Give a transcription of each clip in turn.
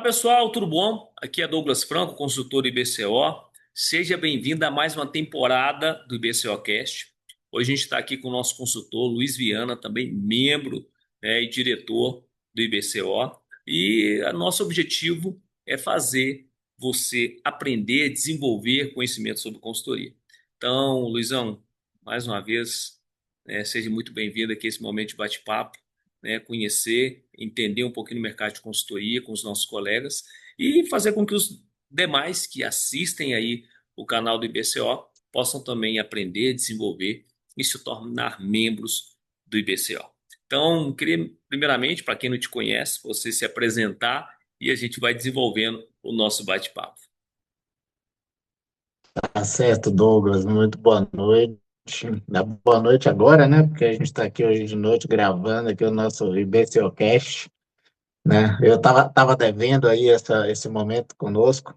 Fala pessoal, tudo bom? Aqui é Douglas Franco, consultor do IBCO. Seja bem-vindo a mais uma temporada do IBCO Cast. Hoje a gente está aqui com o nosso consultor Luiz Viana, também membro, e diretor do IBCO. E o nosso objetivo é fazer você aprender, desenvolver conhecimento sobre consultoria. Então, Luizão, mais uma vez, seja muito bem-vindo aqui a esse momento de bate-papo, conhecer, entender um pouquinho do mercado de consultoria com os nossos colegas e fazer com que os demais que assistem aí o canal do IBCO possam também aprender, desenvolver e se tornar membros do IBCO. Então, queria primeiramente, para quem não te conhece, você se apresentar e a gente vai desenvolvendo o nosso bate-papo. Tá certo, Douglas. Muito boa noite. Boa noite agora, né? Porque a gente está aqui hoje de noite gravando aqui o nosso IBCOcast, né? Eu tava devendo aí esse momento conosco.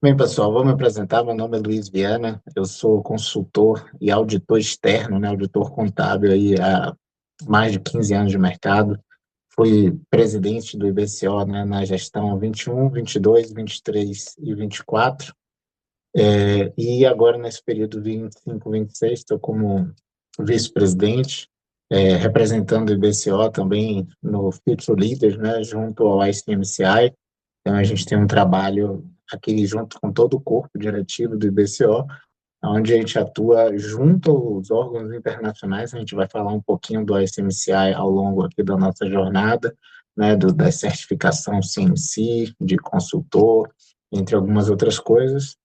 Bem, pessoal, vou me apresentar. Meu nome é Luiz Viana. Eu sou consultor e auditor externo, né? Auditor contábil aí há mais de 15 anos de mercado. Fui presidente do IBCO, né, na gestão 21, 22, 23 e 24. E agora, nesse período 25, 26, estou como vice-presidente, representando o IBCO também no Future Leaders, né, junto ao ICMCI. Então, a gente tem um trabalho aqui junto com todo o corpo diretivo do IBCO, onde a gente atua junto aos órgãos internacionais. A gente vai falar um pouquinho do ICMCI ao longo aqui da nossa jornada, né, da certificação CMC, de consultor, entre algumas outras coisas.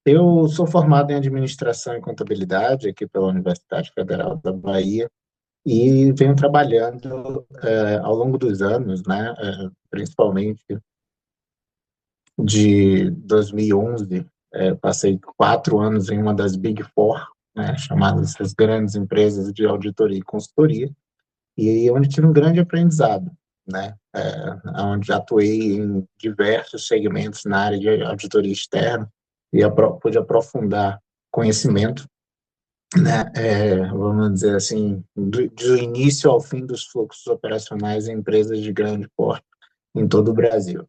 Eu sou formado em administração e contabilidade aqui pela Universidade Federal da Bahia e venho trabalhando ao longo dos anos, né, principalmente de 2011, passei 4 anos em uma das Big Four, né, chamadas as grandes empresas de auditoria e consultoria, e onde tive um grande aprendizado, né, onde atuei em diversos segmentos na área de auditoria externa e pude aprofundar conhecimento, né, vamos dizer assim, do início ao fim dos fluxos operacionais em empresas de grande porte em todo o Brasil.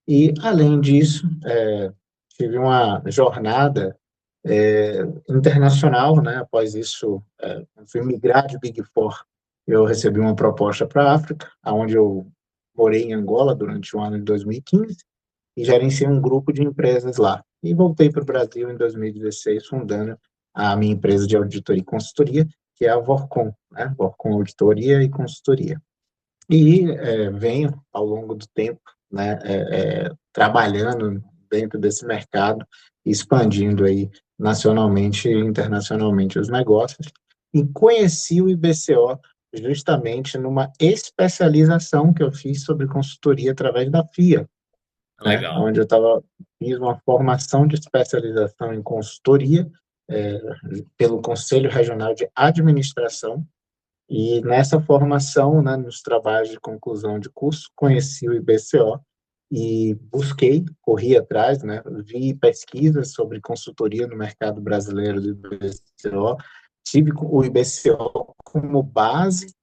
E, além disso, tive uma jornada internacional, né? Após isso, fui migrar de Big Four. Eu recebi uma proposta para a África, onde eu morei em Angola durante o ano de 2015 e gerenciei um grupo de empresas lá. E voltei para o Brasil em 2016, fundando a minha empresa de auditoria e consultoria, que é a Vorcon, né? Vorcon Auditoria e Consultoria. E venho, ao longo do tempo, né, trabalhando dentro desse mercado, expandindo aí nacionalmente e internacionalmente os negócios, e conheci o IBCO justamente numa especialização que eu fiz sobre consultoria através da FIA, né, Legal. onde fiz uma formação de especialização em consultoria é, pelo Conselho Regional de Administração, e nessa formação, né, nos trabalhos de conclusão de curso, conheci o IBCO e busquei, corri atrás, né, vi pesquisas sobre consultoria no mercado brasileiro do IBCO, tive o IBCO como base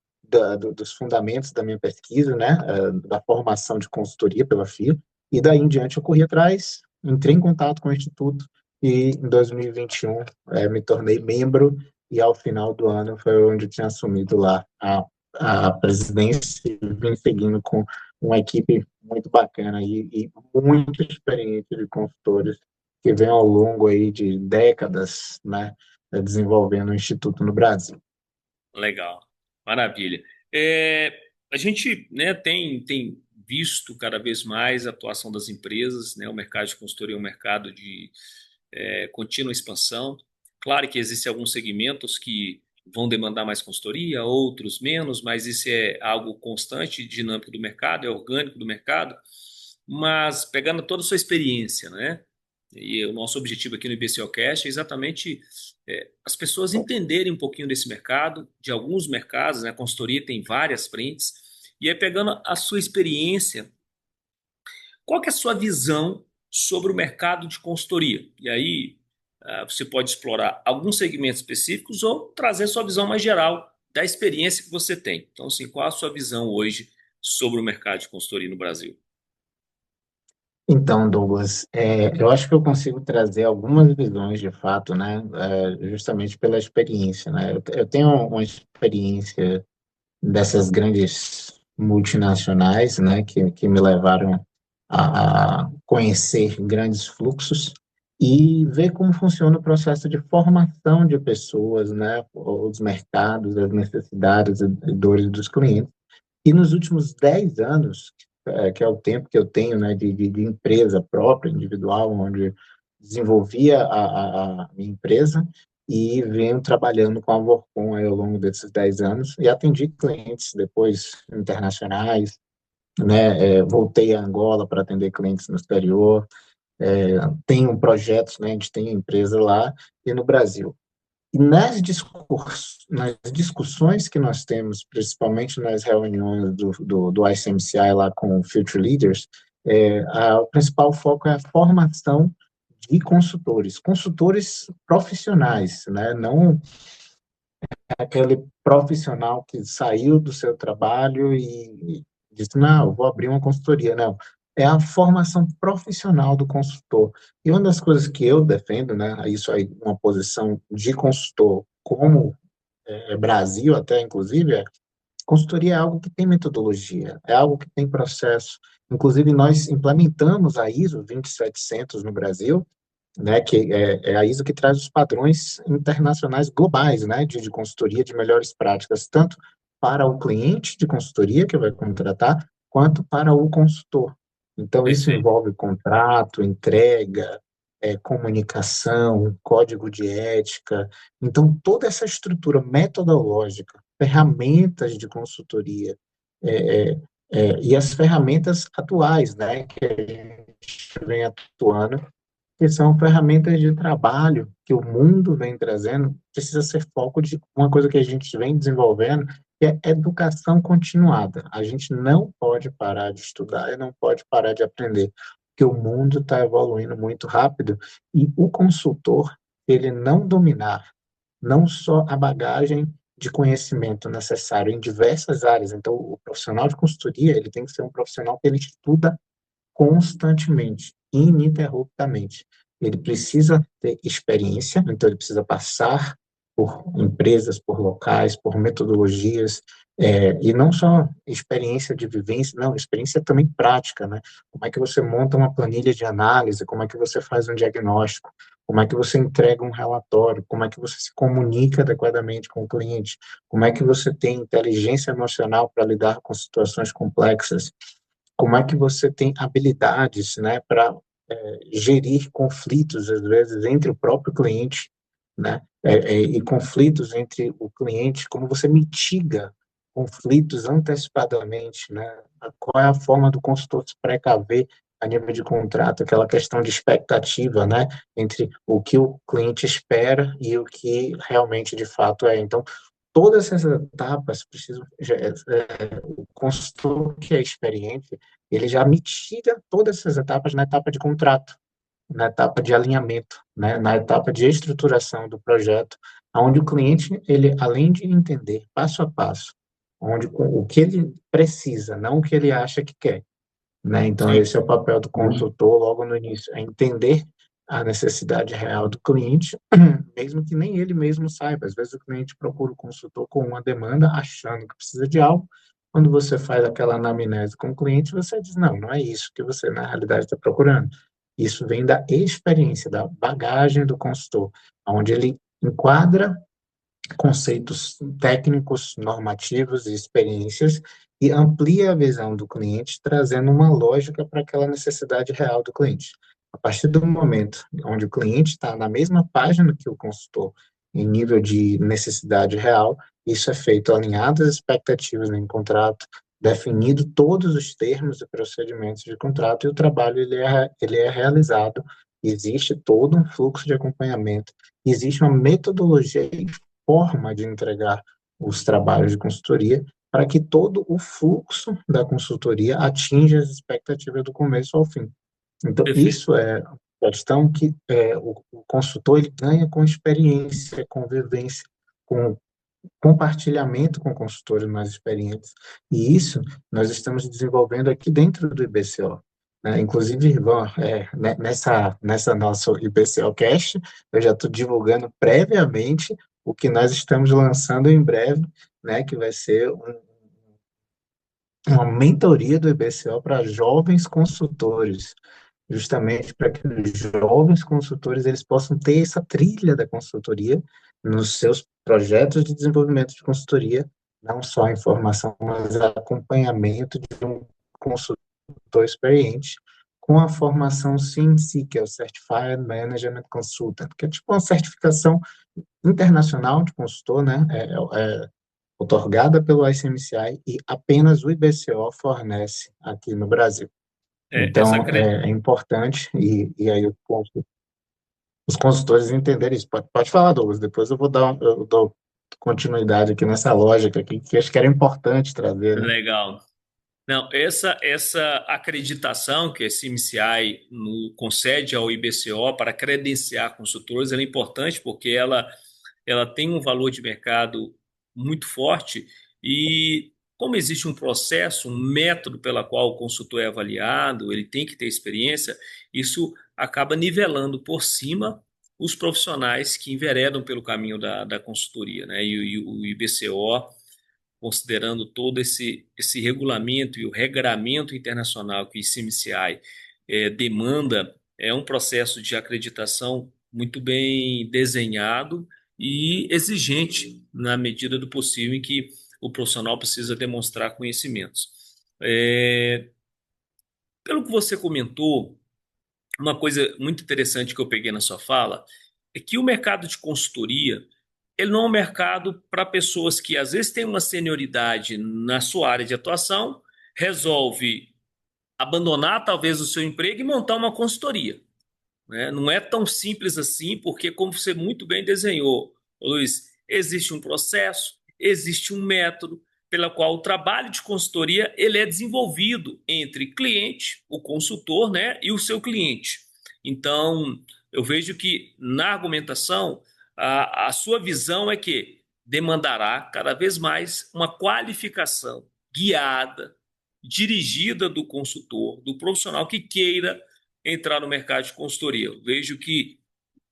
dos fundamentos da minha pesquisa, né, da formação de consultoria pela FIA, e daí em diante eu corri atrás, entrei em contato com o Instituto e em 2021 me tornei membro, e ao final do ano foi onde eu tinha assumido lá a presidência e vim seguindo com uma equipe muito bacana e muito experiente de consultores que vem ao longo aí de décadas, né, desenvolvendo o Instituto no Brasil. Legal, maravilha. É, a gente, tem visto cada vez mais a atuação das empresas, né? O mercado de consultoria é um mercado de contínua expansão. Claro que existem alguns segmentos que vão demandar mais consultoria, outros menos, mas isso é algo constante, dinâmico do mercado, é orgânico do mercado. Mas pegando toda a sua experiência, né? E o nosso objetivo aqui no IBCOcast é exatamente as pessoas entenderem um pouquinho desse mercado, de alguns mercados, né? A consultoria tem várias frentes, e aí pegando a sua experiência, qual que é a sua visão sobre o mercado de consultoria? E aí você pode explorar alguns segmentos específicos ou trazer sua visão mais geral da experiência que você tem. Então, assim, qual a sua visão hoje sobre o mercado de consultoria no Brasil? Então, Douglas, eu acho que eu consigo trazer algumas visões de fato, né, justamente pela experiência, né? Eu tenho uma experiência dessas grandes multinacionais, né, que me levaram a conhecer grandes fluxos e ver como funciona o processo de formação de pessoas, né, os mercados, as necessidades e dores dos clientes. E nos últimos 10 anos, que é o tempo que eu tenho, né, de empresa própria, individual, onde desenvolvia a minha empresa e venho trabalhando com a Workcom aí ao longo desses 10 anos e atendi clientes depois internacionais, né, voltei a Angola para atender clientes no exterior, tenho projetos, né, a gente tem empresa lá e no Brasil. E nas discussões que nós temos, principalmente nas reuniões do ICMCI lá com Future Leaders, o principal foco é a formação de consultores profissionais, né? Não aquele profissional que saiu do seu trabalho e disse, não, eu vou abrir uma consultoria. Não, é a formação profissional do consultor. E uma das coisas que eu defendo, né, isso aí, uma posição de consultor, como Brasil até, inclusive, consultoria é algo que tem metodologia, é algo que tem processo. Inclusive, nós implementamos a ISO 27700 no Brasil, né, que é a ISO que traz os padrões internacionais globais, né, de consultoria de melhores práticas, tanto para o cliente de consultoria que vai contratar, quanto para o consultor. Então, isso Perfeito. envolve contrato, entrega, comunicação, código de ética. Então, toda essa estrutura metodológica, ferramentas de consultoria, é, é, e as ferramentas atuais, né, que a gente vem atuando, que são ferramentas de trabalho que o mundo vem trazendo, precisa ser foco de uma coisa que a gente vem desenvolvendo, que é educação continuada. A gente não pode parar de estudar e não pode parar de aprender, porque o mundo está evoluindo muito rápido e o consultor, ele não dominar não só a bagagem de conhecimento necessário em diversas áreas. Então, o profissional de consultoria, ele tem que ser um profissional que ele estuda constantemente, ininterruptamente. Ele precisa ter experiência, então ele precisa passar por empresas, por locais, por metodologias, e não só experiência de vivência, não, experiência também prática, né? Como é que você monta uma planilha de análise, como é que você faz um diagnóstico, como é que você entrega um relatório, como é que você se comunica adequadamente com o cliente, como é que você tem inteligência emocional para lidar com situações complexas, como é que você tem habilidades, né, para gerir conflitos, às vezes, entre o próprio cliente, né, e conflitos entre o cliente, como você mitiga conflitos antecipadamente, né, qual é a forma do consultor se precaver a nível de contrato, aquela questão de expectativa, né, entre o que o cliente espera e o que realmente de fato é. Então, todas essas etapas precisam, o consultor que é experiente, ele já mitiga todas essas etapas na etapa de contrato, na etapa de alinhamento, né, na etapa de estruturação do projeto, onde o cliente, ele, além de entender passo a passo, onde o que ele precisa, não o que ele acha que quer, né? Então, Sim. esse é o papel do consultor logo no início, é entender a necessidade real do cliente, mesmo que nem ele mesmo saiba. Às vezes o cliente procura o consultor com uma demanda, achando que precisa de algo. Quando você faz aquela anamnese com o cliente, você diz, não, não é isso que você na realidade está procurando. Isso vem da experiência, da bagagem do consultor, onde ele enquadra conceitos técnicos, normativos e experiências e amplia a visão do cliente, trazendo uma lógica para aquela necessidade real do cliente. A partir do momento onde o cliente está na mesma página que o consultor, em nível de necessidade real, isso é feito alinhado às expectativas em contrato, definido todos os termos e procedimentos de contrato e o trabalho ele é realizado. Existe todo um fluxo de acompanhamento, existe uma metodologia forma de entregar os trabalhos de consultoria para que todo o fluxo da consultoria atinja as expectativas do começo ao fim. Então, Perfeito. isso é a questão que o consultor ele ganha com experiência, com vivência, com compartilhamento com consultores mais experientes. E isso nós estamos desenvolvendo aqui dentro do IBCO. né? Inclusive, bom, nessa nosso IPCO Cast, eu já estou divulgando previamente o que nós estamos lançando em breve, né? Que vai ser uma mentoria do IBCO para jovens consultores, justamente para que os jovens consultores eles possam ter essa trilha da consultoria nos seus projetos de desenvolvimento de consultoria, não só a informação, mas acompanhamento de um consultor experiente com a formação CMC, que é o Certified Management Consultant, que é tipo uma certificação internacional de consultor, né? Otorgada pelo ICMCI e apenas o IBCO fornece aqui no Brasil. É, essa, Então, é importante, e aí os consultores entenderem isso. Pode falar, Douglas, depois eu dou continuidade aqui nessa lógica aqui, que acho que era importante trazer, né? legal. Não, essa acreditação que a CMCI concede ao IBCO para credenciar consultores, ela é importante porque ela tem um valor de mercado muito forte e como existe um processo, um método pela qual o consultor é avaliado, ele tem que ter experiência, isso acaba nivelando por cima os profissionais que enveredam pelo caminho da consultoria, né? E o IBCO considerando todo esse regulamento e o regramento internacional que o ICMCI demanda, é um processo de acreditação muito bem desenhado e exigente na medida do possível em que o profissional precisa demonstrar conhecimentos. É, pelo que você comentou, uma coisa muito interessante que eu peguei na sua fala é que o mercado de consultoria ele não é um mercado para pessoas que às vezes têm uma senioridade na sua área de atuação, resolve abandonar talvez o seu emprego e montar uma consultoria, né? Não é tão simples assim, porque como você muito bem desenhou, Luiz, existe um processo, existe um método pela qual o trabalho de consultoria ele é desenvolvido entre cliente, o consultor, né, e o seu cliente. Então, eu vejo que na argumentação a sua visão é que demandará cada vez mais uma qualificação guiada, dirigida do consultor, do profissional que queira entrar no mercado de consultoria. Eu vejo que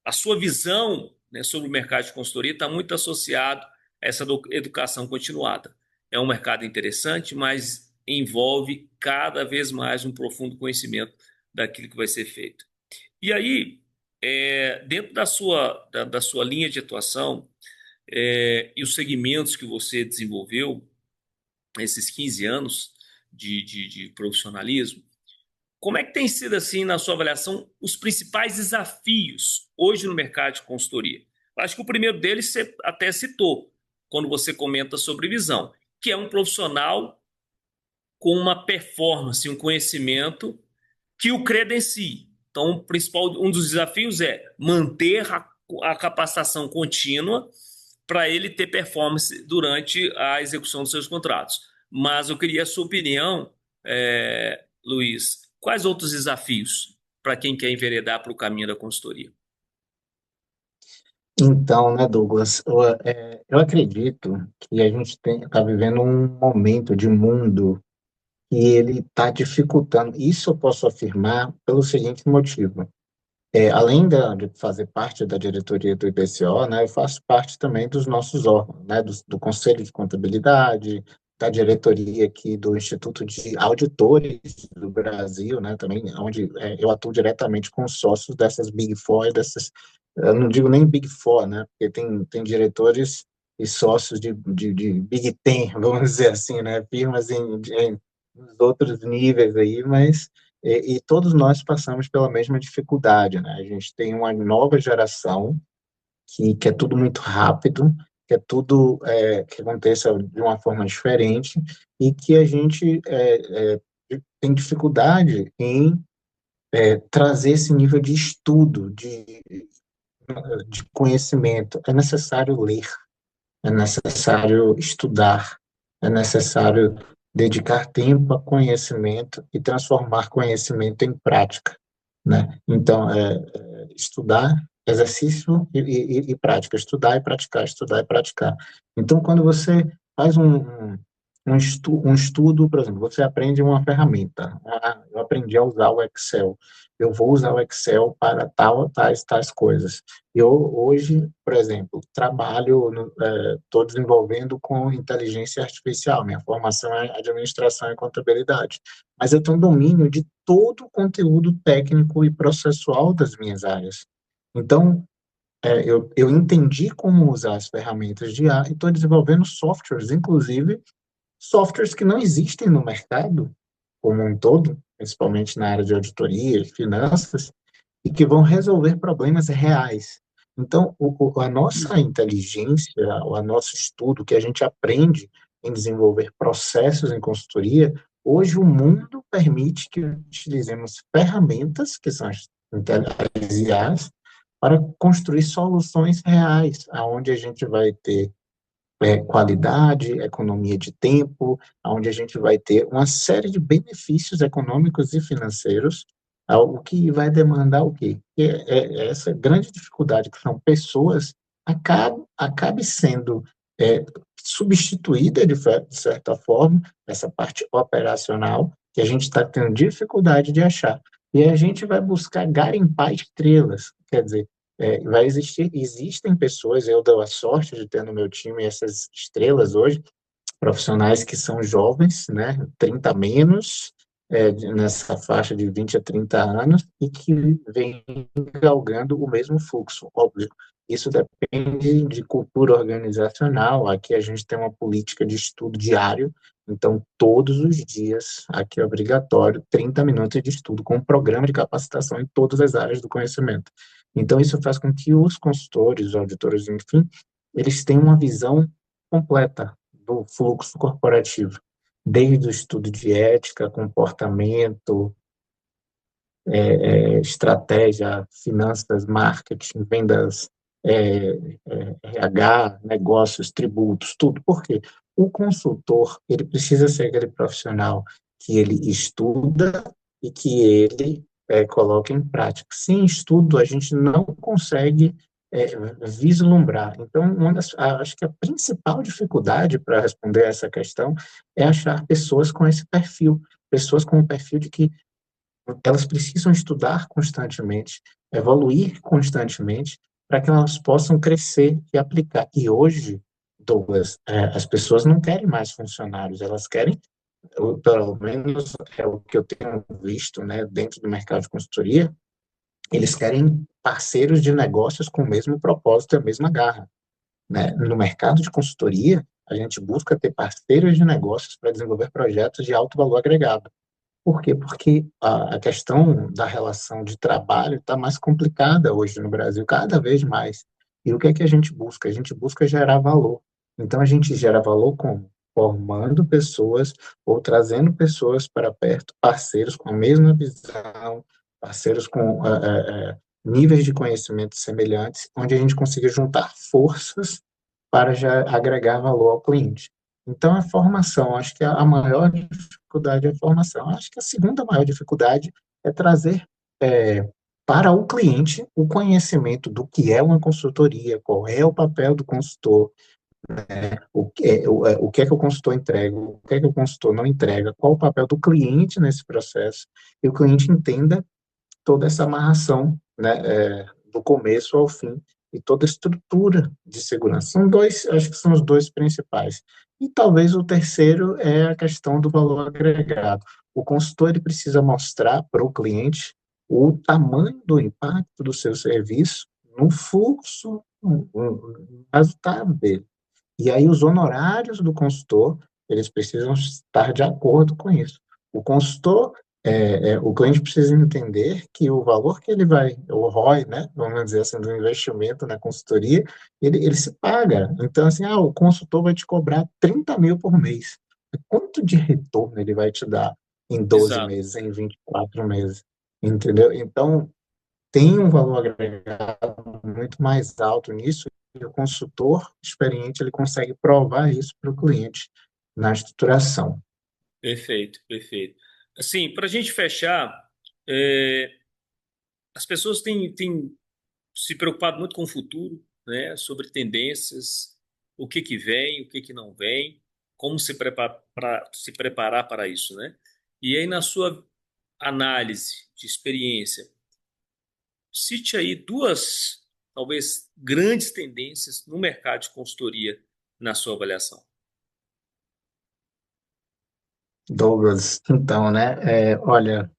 a sua visão, né, sobre o mercado de consultoria está muito associado a essa educação continuada. É um mercado interessante, mas envolve cada vez mais um profundo conhecimento daquilo que vai ser feito. E aí, dentro da sua linha de atuação e os segmentos que você desenvolveu, esses 15 anos de profissionalismo, como é que tem sido, assim, na sua avaliação, os principais desafios hoje no mercado de consultoria? Eu acho que o primeiro deles você até citou, quando você comenta sobre visão, que é um profissional com uma performance, um conhecimento que o credencie. Então, um dos desafios é manter a capacitação contínua para ele ter performance durante a execução dos seus contratos. Mas eu queria a sua opinião, Luiz. Quais outros desafios para quem quer enveredar para o caminho da consultoria? Então, né, Douglas, eu acredito que a gente está vivendo um momento de mundo que ele está dificultando. Isso eu posso afirmar pelo seguinte motivo. Além de fazer parte da diretoria do IBCO, né, eu faço parte também dos nossos órgãos, né, do Conselho de Contabilidade, da diretoria aqui do Instituto de Auditores do Brasil, né, também, onde eu atuo diretamente com os sócios dessas Big Four, eu não digo nem Big Four, né, porque tem diretores e sócios de Big Ten, vamos dizer assim, né, firmas em outros níveis aí, mas e todos nós passamos pela mesma dificuldade, né? A gente tem uma nova geração que quer tudo muito rápido, quer tudo que aconteça de uma forma diferente e que a gente tem dificuldade em trazer esse nível de estudo, de conhecimento. É necessário ler, é necessário estudar, é necessário dedicar tempo a conhecimento e transformar conhecimento em prática, né? Então, estudar, exercício e prática, estudar e praticar, estudar e praticar. Então, quando você faz um estudo, por exemplo, você aprende uma ferramenta. Ah, eu aprendi a usar o Excel. Eu vou usar o Excel para tais coisas. Eu, hoje, por exemplo, estou desenvolvendo com inteligência artificial. Minha formação é administração e contabilidade. Mas eu tenho domínio de todo o conteúdo técnico e processual das minhas áreas. Então, eu entendi como usar as ferramentas de IA e estou desenvolvendo softwares, inclusive softwares que não existem no mercado como um todo, principalmente na área de auditoria e finanças, e que vão resolver problemas reais. Então, a nossa inteligência, o nosso estudo, que a gente aprende em desenvolver processos em consultoria, hoje o mundo permite que utilizemos ferramentas, que são as IAs, para construir soluções reais, aonde a gente vai ter qualidade, economia de tempo, onde a gente vai ter uma série de benefícios econômicos e financeiros, o que vai demandar o quê? Essa grande dificuldade que são pessoas acabe sendo é, substituída de certa forma, essa parte operacional, que a gente está tendo dificuldade de achar. E a gente vai buscar garimpar estrelas, quer dizer, existem pessoas, eu dou a sorte de ter no meu time essas estrelas hoje, profissionais que são jovens, né, 30 menos, nessa faixa de 20 a 30 anos, e que vêm galgando o mesmo fluxo, óbvio. Isso depende de cultura organizacional. Aqui a gente tem uma política de estudo diário, então todos os dias, aqui é obrigatório, 30 minutos de estudo com um programa de capacitação em todas as áreas do conhecimento. Então isso faz com que os consultores, os auditores, enfim, eles tenham uma visão completa do fluxo corporativo, desde o estudo de ética, comportamento, estratégia, finanças, marketing, vendas, RH, negócios, tributos, tudo. Por quê? O consultor, ele precisa ser aquele profissional que ele estuda e que ele coloca em prática. Sem estudo, a gente não consegue vislumbrar. Então, acho que a principal dificuldade para responder essa questão é achar pessoas com esse perfil, pessoas com o perfil de que elas precisam estudar constantemente, evoluir constantemente, para que elas possam crescer e aplicar. E hoje, Douglas, as pessoas não querem mais funcionários, elas querem, pelo menos é o que eu tenho visto, né, dentro do mercado de consultoria, eles querem parceiros de negócios com o mesmo propósito e a mesma garra, né? No mercado de consultoria, a gente busca ter parceiros de negócios para desenvolver projetos de alto valor agregado. Por quê? Porque a questão da relação de trabalho está mais complicada hoje no Brasil, cada vez mais. E o que é que a gente busca? A gente busca gerar valor. Então, a gente gera valor como? Formando pessoas ou trazendo pessoas para perto, parceiros com a mesma visão, parceiros com níveis de conhecimento semelhantes, onde a gente consiga juntar forças para já agregar valor ao cliente. Então, a formação, acho que a maior dificuldade é a formação. Acho que a segunda maior dificuldade é trazer para o cliente o conhecimento do que é uma consultoria, qual é o papel do consultor, o que é que o consultor entrega, o que é que o consultor não entrega, qual o papel do cliente nesse processo, e o cliente entenda toda essa amarração, né, do começo ao fim, e toda a estrutura de segurança. São dois, acho que são os dois principais. E talvez o terceiro é a questão do valor agregado. O consultor ele precisa mostrar para o cliente o tamanho do impacto do seu serviço no fluxo, no resultado dele. E aí os honorários do consultor, eles precisam estar de acordo com isso. O consultor, o cliente precisa entender que o valor que ele vai, o ROI, né, vamos dizer assim, do investimento na consultoria, ele se paga. Então, assim, o consultor vai te cobrar 30 mil por mês. Quanto de retorno ele vai te dar em 12 Exato. meses, em 24 meses? Entendeu? Então, tem um valor agregado muito mais alto nisso, e o consultor experiente ele consegue provar isso para o cliente na estruturação. Perfeito, perfeito. Assim, para a gente fechar, é, as pessoas têm se preocupado muito com o futuro, né? Sobre tendências, o que que vem, o que que não vem, como se preparar para isso, né? E aí, na sua análise de experiência, cite aí duas, talvez, grandes tendências no mercado de consultoria na sua avaliação. Douglas, então, né? Olha,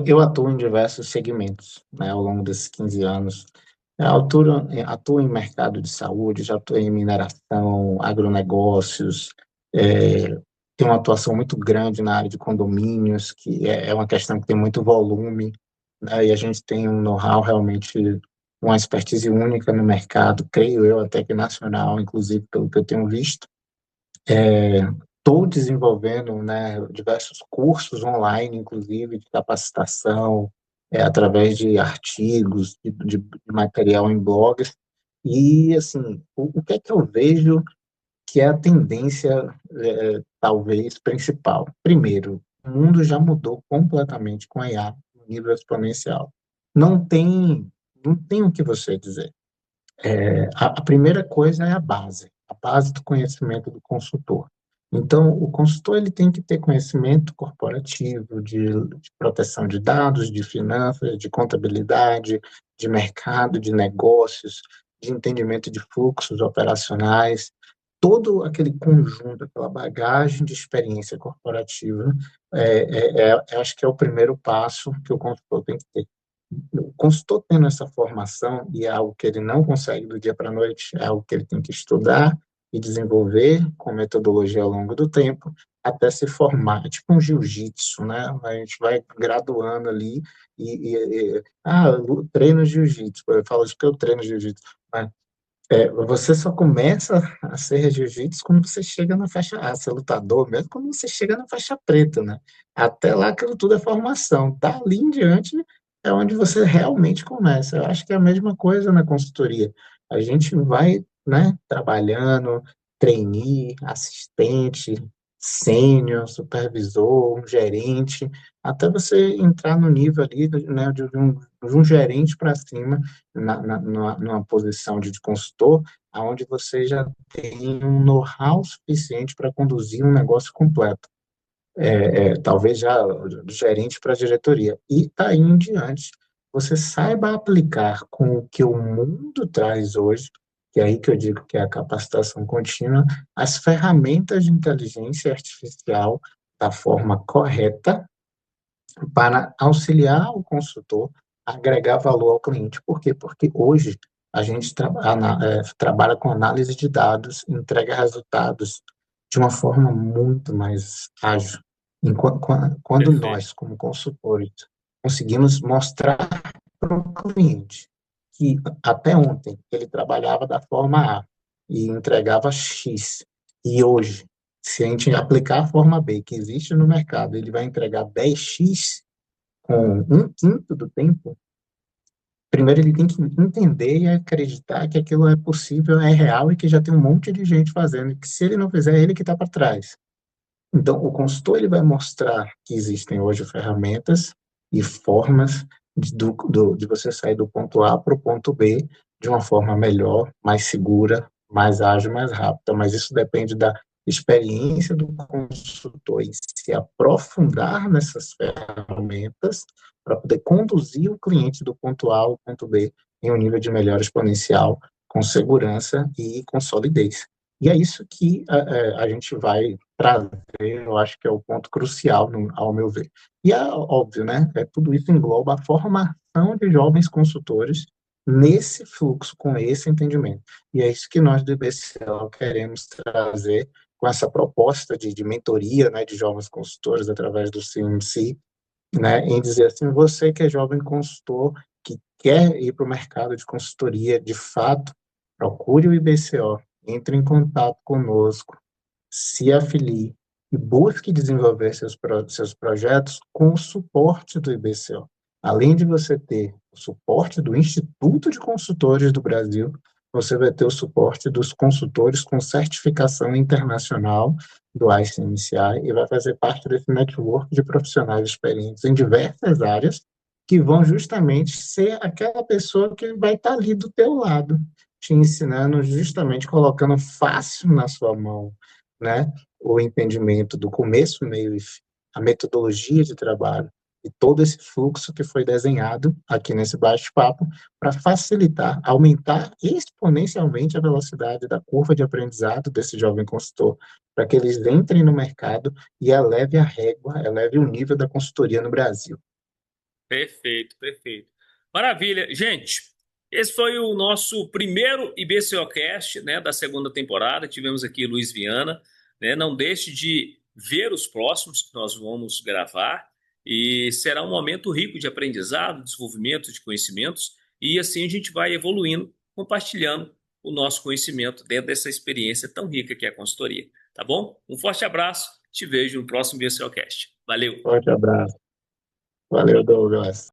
eu atuo em diversos segmentos, né, ao longo desses 15 anos. Atuo em mercado de saúde, já atuei em mineração, agronegócios, é, tenho uma atuação muito grande na área de condomínios, que é uma questão que tem muito volume, né, e a gente tem um know-how realmente, uma expertise única no mercado, creio eu, até que nacional, inclusive, pelo que eu tenho visto. Estou desenvolvendo, né, diversos cursos online, inclusive, de capacitação, através de artigos, de material em blogs. E, assim, o que é que eu vejo que é a tendência, talvez, principal? Primeiro, o mundo já mudou completamente com a IA, no nível exponencial. Não tem, não tem o que você dizer. A primeira coisa é a base do conhecimento do consultor. Então, o consultor ele tem que ter conhecimento corporativo, de proteção de dados, de finanças, de contabilidade, de mercado, de negócios, de entendimento de fluxos operacionais, todo aquele conjunto, aquela bagagem de experiência corporativa, né, acho que é o primeiro passo que o consultor tem que ter. O consultor tendo essa formação, e é algo que ele não consegue do dia para a noite, é algo que ele tem que estudar e desenvolver com metodologia ao longo do tempo, até se formar. É tipo um jiu-jitsu, né? A gente vai graduando ali eu treino jiu-jitsu. Eu falo isso porque eu treino jiu-jitsu. Você só começa a ser jiu-jitsu quando você chega na faixa A, ser lutador, mesmo quando você chega na faixa preta, né? Até lá aquilo tudo é formação. Dali em diante é onde você realmente começa. Eu acho que é a mesma coisa na consultoria. A gente vai, né, trabalhando, trainee, assistente, sênior, supervisor, um gerente, até você entrar no nível ali, né, de um gerente para cima, numa posição de consultor, aonde você já tem um know-how suficiente para conduzir um negócio completo, talvez já do gerente para a diretoria. E daí em diante, você saiba aplicar com o que o mundo traz hoje, que é aí que eu digo que é a capacitação contínua, as ferramentas de inteligência artificial da forma correta para auxiliar o consultor a agregar valor ao cliente. Por quê? Porque hoje a gente trabalha com análise de dados, entrega resultados de uma forma muito mais ágil. Quando Perfeito. nós, como consultores, conseguimos mostrar para o cliente que até ontem ele trabalhava da forma A e entregava X, e hoje, se a gente aplicar a forma B que existe no mercado, ele vai entregar 10x com um quinto do tempo. Primeiro ele tem que entender e acreditar que aquilo é possível, é real e que já tem um monte de gente fazendo, e que se ele não fizer, é ele que está para trás. Então, o consultor ele vai mostrar que existem hoje ferramentas e formas de você sair do ponto A para o ponto B de uma forma melhor, mais segura, mais ágil, mais rápida. Mas isso depende da experiência do consultor em se aprofundar nessas ferramentas para poder conduzir o cliente do ponto A ao ponto B em um nível de melhora exponencial, com segurança e com solidez. E é isso que a gente vai trazer, eu acho que é o ponto crucial, ao meu ver. E é óbvio, né? Tudo isso engloba a formação de jovens consultores nesse fluxo, com esse entendimento. E é isso que nós do IBCL queremos trazer com essa proposta de mentoria, né, de jovens consultores através do CMC, né, em dizer assim, você que é jovem consultor, que quer ir para o mercado de consultoria, de fato, procure o IBCO, entre em contato conosco, se afilie e busque desenvolver seus projetos com o suporte do IBCO. Além de você ter o suporte do Instituto de Consultores do Brasil, você vai ter o suporte dos consultores com certificação internacional do ICMCI e vai fazer parte desse network de profissionais experientes em diversas áreas que vão justamente ser aquela pessoa que vai estar ali do teu lado, te ensinando, justamente colocando fácil na sua mão, né? o entendimento do começo, meio e fim, a metodologia de trabalho e todo esse fluxo que foi desenhado aqui nesse bate-papo para facilitar, aumentar exponencialmente a velocidade da curva de aprendizado desse jovem consultor, para que eles entrem no mercado e eleve a régua, eleve o nível da consultoria no Brasil. Perfeito, perfeito. Maravilha. Gente, esse foi o nosso primeiro IBCOcast, né, da segunda temporada. Tivemos aqui Luiz Viana, né? Não deixe de ver os próximos que nós vamos gravar e será um momento rico de aprendizado, desenvolvimento de conhecimentos e assim a gente vai evoluindo, compartilhando o nosso conhecimento dentro dessa experiência tão rica que é a consultoria, tá bom? Um forte abraço, te vejo no próximo IBCOcast. Valeu! Forte abraço. Valeu, Douglas.